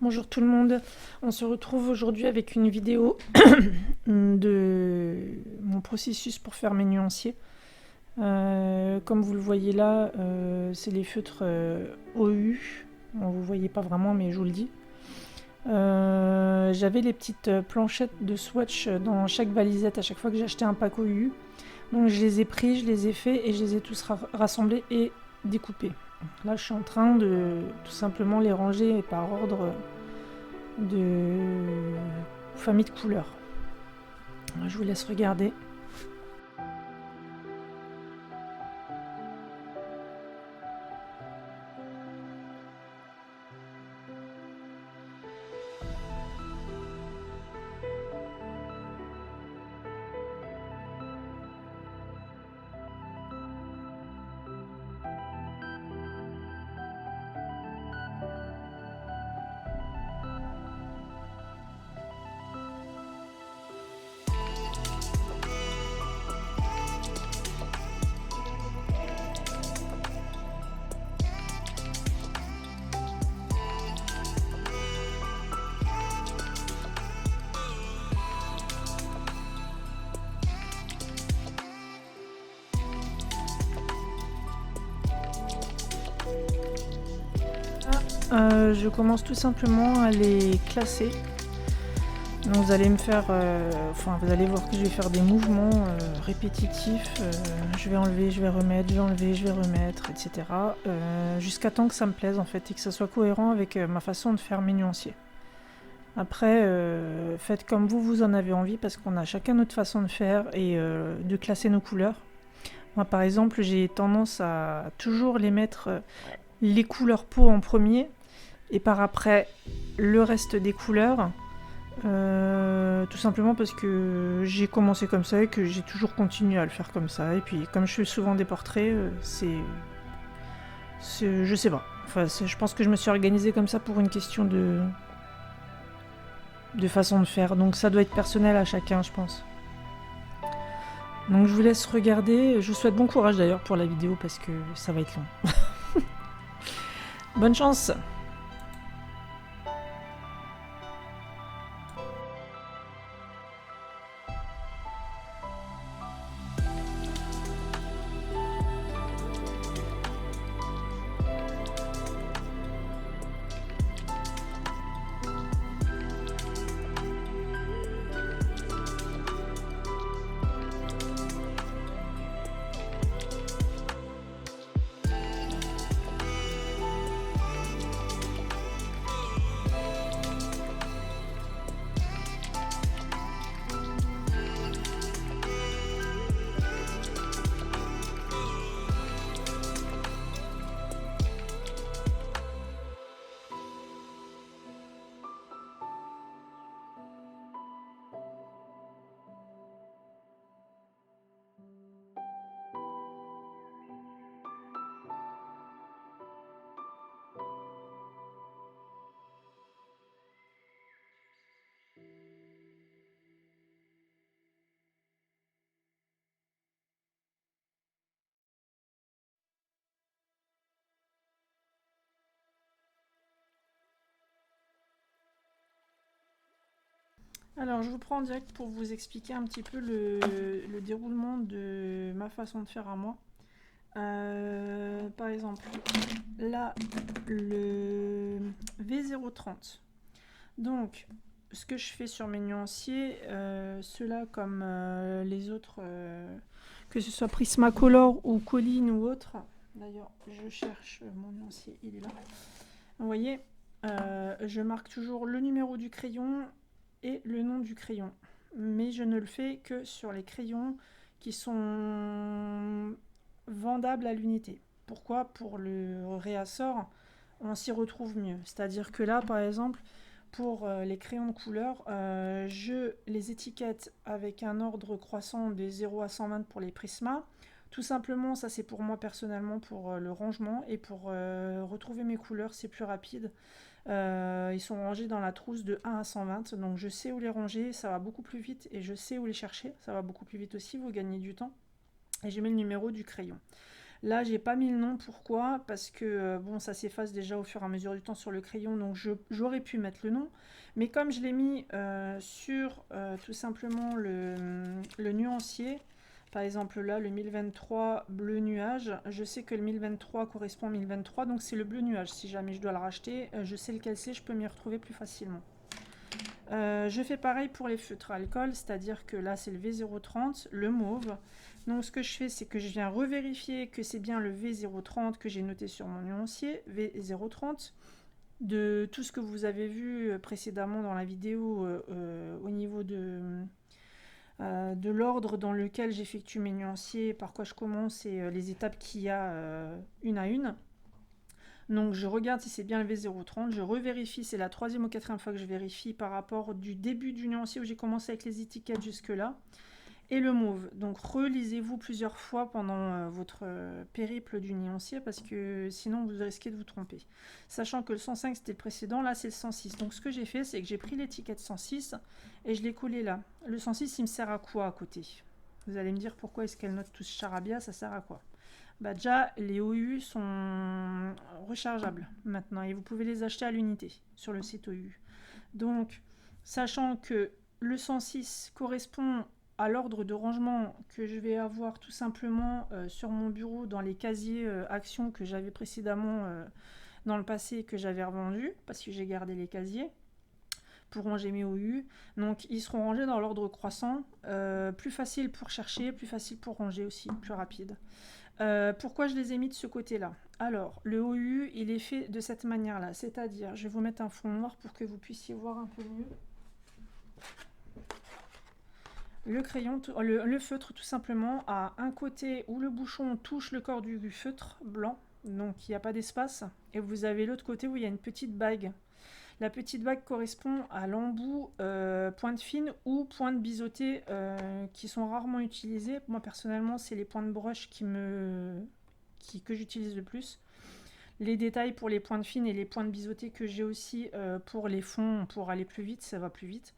Bonjour tout le monde, on se retrouve aujourd'hui avec une vidéo de mon processus pour faire mes nuanciers. Comme vous le voyez là, c'est les feutres OU. Bon, vous ne voyez pas vraiment mais je vous le dis. J'avais les petites planchettes de swatch dans chaque valisette à chaque fois que j'achetais un pack OU. Donc je les ai pris, je les ai faits et je les ai tous rassemblés et découpés. Là je suis en train de tout simplement les ranger par ordre de famille de couleurs. Je vous laisse regarder. Je commence tout simplement à les classer. Donc vous allez me faire, vous allez voir que je vais faire des mouvements répétitifs. Je vais enlever, je vais remettre, je vais enlever, je vais remettre, etc. Jusqu'à temps que ça me plaise en fait et que ça soit cohérent avec ma façon de faire mes nuanciers. Après, faites comme vous en avez envie parce qu'on a chacun notre façon de faire et de classer nos couleurs. Moi par exemple, j'ai tendance à toujours les mettre les couleurs peau en premier et par après le reste des couleurs. Tout simplement parce que j'ai commencé comme ça et que j'ai toujours continué à le faire comme ça. Et puis comme je fais souvent des portraits, je sais pas. Enfin, je pense que je me suis organisée comme ça pour une question de façon de faire. Donc ça doit être personnel à chacun, je pense. Donc je vous laisse regarder. Je vous souhaite bon courage d'ailleurs pour la vidéo parce que ça va être long. Bonne chance! Alors, je vous prends en direct pour vous expliquer un petit peu le déroulement de ma façon de faire à moi. Par exemple, là, le V030. Donc, ce que je fais sur mes nuanciers, ceux-là comme les autres, que ce soit Prismacolor ou Colline ou autre. D'ailleurs, je cherche mon nuancier, il est là. Vous voyez, je marque toujours le numéro du crayon et le nom du crayon. Mais je ne le fais que sur les crayons qui sont vendables à l'unité. Pourquoi? Pour le réassort, on s'y retrouve mieux. C'est-à-dire que là, par exemple, pour les crayons de couleur, je les étiquette avec un ordre croissant des 0 à 120 pour les prismas. Tout simplement, ça c'est pour moi personnellement, pour le rangement et pour retrouver mes couleurs, c'est plus rapide. Ils sont rangés dans la trousse de 1 à 120, donc je sais où les ranger, ça va beaucoup plus vite et je sais où les chercher, ça va beaucoup plus vite aussi, vous gagnez du temps. Et j'ai mis le numéro du crayon. Là, j'ai pas mis le nom. Pourquoi? Parce que bon, ça s'efface déjà au fur et à mesure du temps sur le crayon, donc j'aurais pu mettre le nom. Mais comme je l'ai mis sur tout simplement le nuancier, par exemple là, le 1023 bleu nuage, je sais que le 1023 correspond au 1023, donc c'est le bleu nuage. Si jamais je dois le racheter, je sais lequel c'est, je peux m'y retrouver plus facilement. Je fais pareil pour les feutres à alcool, c'est-à-dire que là c'est le V030, le mauve. Donc ce que je fais, c'est que je viens revérifier que c'est bien le V030 que j'ai noté sur mon nuancier, V030. De tout ce que vous avez vu précédemment dans la vidéo au niveau de l'ordre dans lequel j'effectue mes nuanciers, par quoi je commence et les étapes qu'il y a une à une. Donc je regarde si c'est bien le V030, je revérifie, c'est la troisième ou quatrième fois que je vérifie par rapport du début du nuancier où j'ai commencé avec les étiquettes jusque là. Et le mauve, donc relisez-vous plusieurs fois pendant votre périple du nuancier parce que sinon vous risquez de vous tromper. Sachant que le 105 c'était le précédent, là c'est le 106. Donc ce que j'ai fait, c'est que j'ai pris l'étiquette 106 et je l'ai collé là. Le 106 il me sert à quoi à côté? Vous allez me dire pourquoi est-ce qu'elle note tous charabia, ça sert à quoi? Bah déjà les OU sont rechargeables maintenant et vous pouvez les acheter à l'unité sur le site OU. Donc sachant que le 106 correspond à l'ordre de rangement que je vais avoir tout simplement sur mon bureau dans les casiers actions que j'avais précédemment dans le passé et que j'avais revendu parce que j'ai gardé les casiers pour ranger mes OU. Donc ils seront rangés dans l'ordre croissant, plus facile pour chercher, plus facile pour ranger aussi, plus rapide. Pourquoi je les ai mis de ce côté-là? Alors, le OU, il est fait de cette manière-là, c'est-à-dire, je vais vous mettre un fond noir pour que vous puissiez voir un peu mieux. Le crayon, le feutre tout simplement a un côté où le bouchon touche le corps du feutre blanc, donc il n'y a pas d'espace, et vous avez l'autre côté où il y a une petite bague. La petite bague correspond à l'embout pointe fine ou pointe biseautée qui sont rarement utilisées. Moi personnellement c'est les pointes broche que j'utilise le plus. Les détails pour les pointes fines et les pointes biseautées que j'ai aussi pour les fonds pour aller plus vite, ça va plus vite.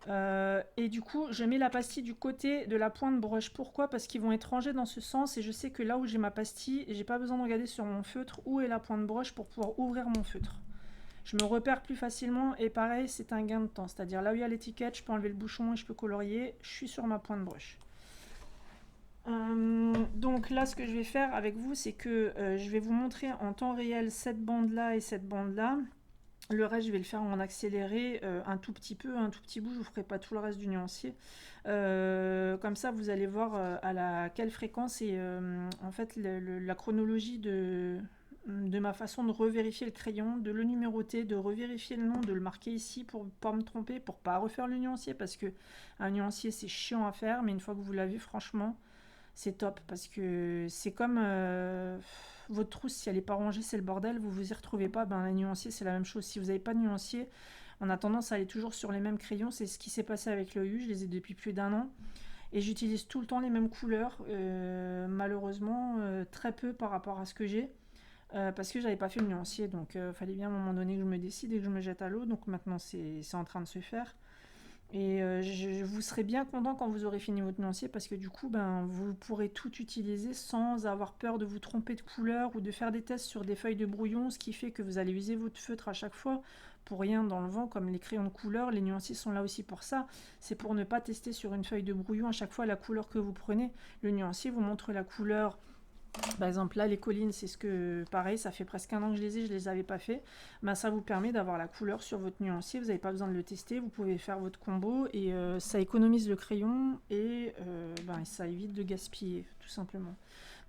Et du coup je mets la pastille du côté de la pointe broche. Pourquoi? Parce qu'ils vont être rangés dans ce sens et je sais que là où j'ai ma pastille, j'ai pas besoin de regarder sur mon feutre où est la pointe broche pour pouvoir ouvrir mon feutre. Je me repère plus facilement et pareil c'est un gain de temps, c'est-à-dire là où il y a l'étiquette je peux enlever le bouchon et je peux colorier, je suis sur ma pointe broche. Donc là ce que je vais faire avec vous c'est que je vais vous montrer en temps réel cette bande là et cette bande là. Le reste je vais le faire en accéléré un tout petit peu, un tout petit bout, je vous ferai pas tout le reste du nuancier. Comme ça vous allez voir quelle fréquence et en fait la chronologie de ma façon de revérifier le crayon, de le numéroter, de revérifier le nom, de le marquer ici pour ne pas me tromper, pour pas refaire le nuancier parce que un nuancier c'est chiant à faire mais une fois que vous l'avez franchement c'est top parce que c'est comme votre trousse si elle n'est pas rangée c'est le bordel, vous vous y retrouvez pas, ben un nuancier c'est la même chose, si vous n'avez pas de nuancier on a tendance à aller toujours sur les mêmes crayons, c'est ce qui s'est passé avec le U, je les ai depuis plus d'un an et j'utilise tout le temps les mêmes couleurs, malheureusement très peu par rapport à ce que j'ai. Parce que j'avais pas fait le nuancier, donc fallait bien à un moment donné que je me décide et que je me jette à l'eau, donc maintenant c'est en train de se faire. Et vous serez bien content quand vous aurez fini votre nuancier parce que du coup ben, vous pourrez tout utiliser sans avoir peur de vous tromper de couleur ou de faire des tests sur des feuilles de brouillon, ce qui fait que vous allez user votre feutre à chaque fois pour rien dans le vent comme les crayons de couleur. Les nuanciers sont là aussi pour ça, c'est pour ne pas tester sur une feuille de brouillon à chaque fois la couleur que vous prenez. Le nuancier vous montre la couleur. Par exemple là les collines c'est ce que pareil ça fait presque un an que je les avais pas fait, ben, ça vous permet d'avoir la couleur sur votre nuancier, vous n'avez pas besoin de le tester, vous pouvez faire votre combo et ça économise le crayon et ben, ça évite de gaspiller tout simplement.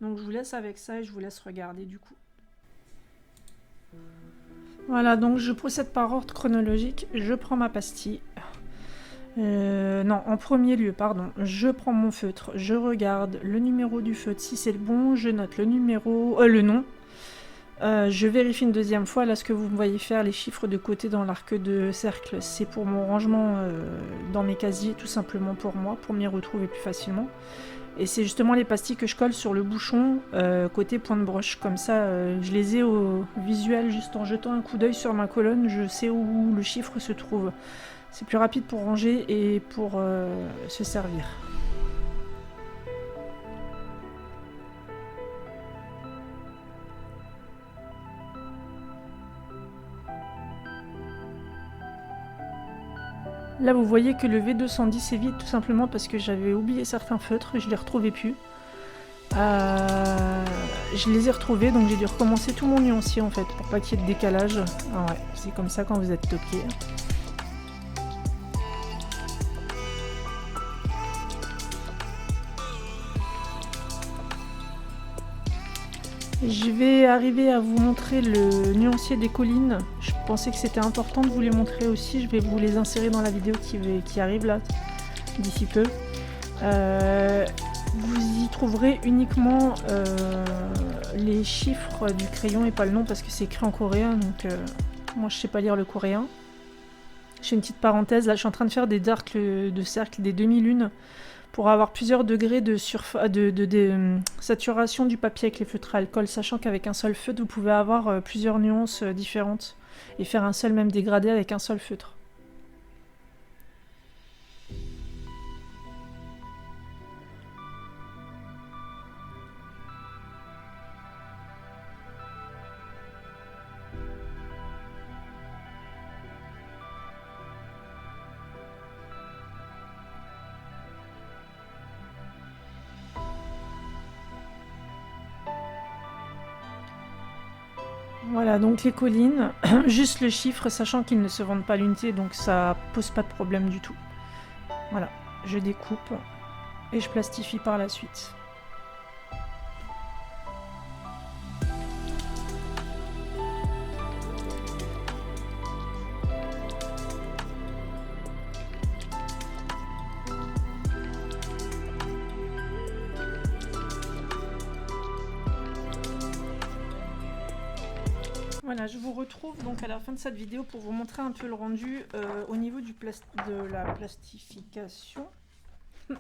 Donc je vous laisse avec ça et je vous laisse regarder du coup. Voilà donc je procède par ordre chronologique, je prends ma pastille. Non, en premier lieu, pardon, je prends mon feutre, je regarde le numéro du feutre, si c'est le bon, je note le numéro, le nom. Je vérifie une deuxième fois, là ce que vous me voyez faire, les chiffres de côté dans l'arc de cercle, c'est pour mon rangement dans mes casiers, tout simplement pour moi, pour m'y retrouver plus facilement. Et c'est justement les pastilles que je colle sur le bouchon, côté pointe broche, comme ça je les ai au visuel, juste en jetant un coup d'œil sur ma colonne, je sais où le chiffre se trouve. C'est plus rapide pour ranger et pour se servir. Là, vous voyez que le V210 est vide tout simplement parce que j'avais oublié certains feutres et je les retrouvais plus. Je les ai retrouvés, donc j'ai dû recommencer tout mon nuancier en fait pour pas qu'il y ait de décalage. Ah ouais, c'est comme ça quand vous êtes toqué. Je vais arriver à vous montrer le nuancier des collines. Je pensais que c'était important de vous les montrer aussi. Je vais vous les insérer dans la vidéo qui arrive là, d'ici peu. Vous y trouverez uniquement les chiffres du crayon et pas le nom parce que c'est écrit en coréen. Donc moi je sais pas lire le coréen. Je fais une petite parenthèse. Là je suis en train de faire des darks de cercle, des demi-lunes, pour avoir plusieurs degrés de saturation du papier avec les feutres à alcool, sachant qu'avec un seul feutre, vous pouvez avoir plusieurs nuances différentes et faire un seul même dégradé avec un seul feutre. Voilà, donc les collines, juste le chiffre, sachant qu'ils ne se vendent pas à l'unité, donc ça pose pas de problème du tout. Voilà, je découpe et je plastifie par la suite. Voilà, je vous retrouve donc à la fin de cette vidéo pour vous montrer un peu le rendu au niveau de la plastification. Vous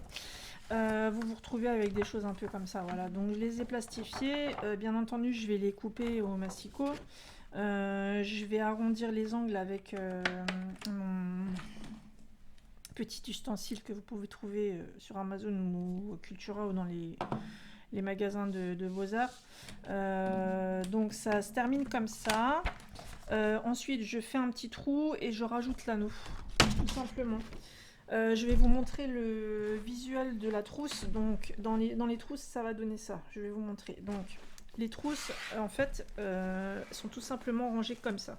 vous retrouvez avec des choses un peu comme ça, voilà. Donc je les ai plastifiés, bien entendu je vais les couper au masticot. Je vais arrondir les angles avec mon petit ustensile que vous pouvez trouver sur Amazon ou Cultura ou dans les magasins de Beaux-Arts. Donc ça se termine comme ça. Ensuite je fais un petit trou et je rajoute l'anneau, tout simplement. Je vais vous montrer le visuel de la trousse. Donc dans les trousses ça va donner ça. Je vais vous montrer. Donc les trousses en fait sont tout simplement rangées comme ça.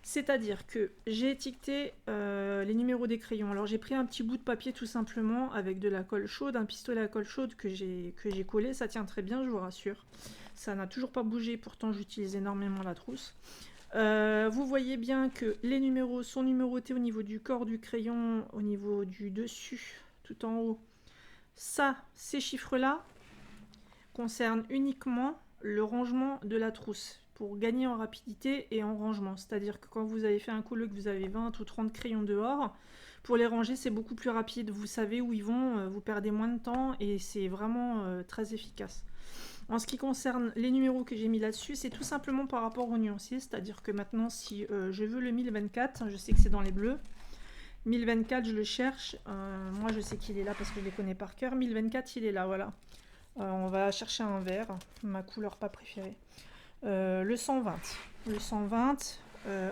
C'est-à-dire que j'ai étiqueté les numéros des crayons. Alors j'ai pris un petit bout de papier tout simplement avec de la colle chaude, un pistolet à colle chaude que j'ai collé. Ça tient très bien, je vous rassure. Ça n'a toujours pas bougé, pourtant j'utilise énormément la trousse. Vous voyez bien que les numéros sont numérotés au niveau du corps du crayon, au niveau du dessus, tout en haut. Ça, ces chiffres-là concernent uniquement le rangement de la trousse pour gagner en rapidité et en rangement. C'est-à-dire que quand vous avez fait un colloque, vous avez 20 ou 30 crayons dehors, pour les ranger, c'est beaucoup plus rapide. Vous savez où ils vont, vous perdez moins de temps et c'est vraiment très efficace. En ce qui concerne les numéros que j'ai mis là-dessus, c'est tout simplement par rapport au nuancier, c'est-à-dire que maintenant, si je veux le 1024, je sais que c'est dans les bleus, 1024, je le cherche, moi je sais qu'il est là parce que je les connais par cœur, 1024, il est là, voilà. On va chercher un vert, ma couleur pas préférée. Le 120,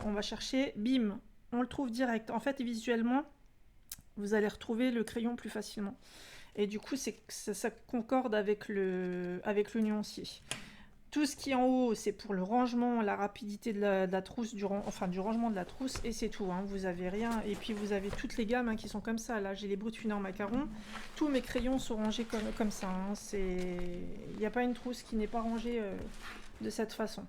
on va chercher, bim, on le trouve direct. En fait, visuellement, vous allez retrouver le crayon plus facilement. Et du coup, ça concorde avec le nuancier. Tout ce qui est en haut, c'est pour le rangement, la rapidité de la trousse, du rangement de la trousse, et c'est tout. Hein. Vous avez rien. Et puis vous avez toutes les gammes qui sont comme ça. Là, j'ai les Brutfunner macarons. Tous mes crayons sont rangés comme ça. Hein. Il n'y a pas une trousse qui n'est pas rangée de cette façon.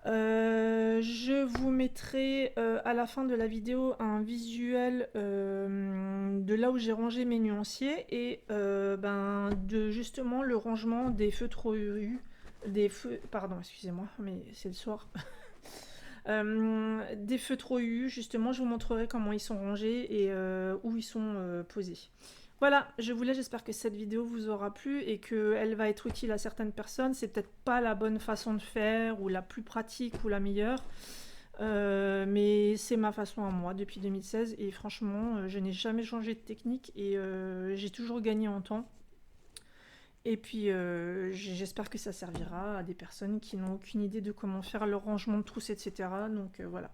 Je vous mettrai à la fin de la vidéo un visuel de là où j'ai rangé mes nuanciers et de justement le rangement des feutres OU, pardon, excusez-moi, mais c'est le soir. Des feutres OU, justement, je vous montrerai comment ils sont rangés et où ils sont posés. Voilà, je vous laisse, j'espère que cette vidéo vous aura plu et qu'elle va être utile à certaines personnes. C'est peut-être pas la bonne façon de faire ou la plus pratique ou la meilleure, mais c'est ma façon à moi depuis 2016 et franchement, je n'ai jamais changé de technique et j'ai toujours gagné en temps. Et puis j'espère que ça servira à des personnes qui n'ont aucune idée de comment faire leur rangement de trousses, etc. Donc voilà.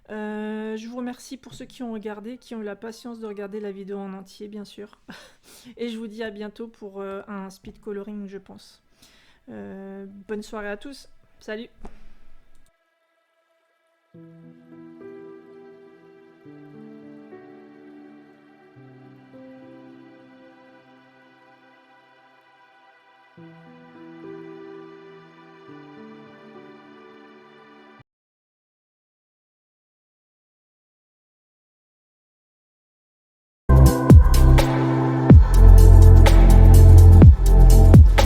Je vous remercie pour ceux qui ont regardé, qui ont eu la patience de regarder la vidéo en entier, bien sûr. Et je vous dis à bientôt pour un speed coloring, je pense. Bonne soirée à tous. Salut!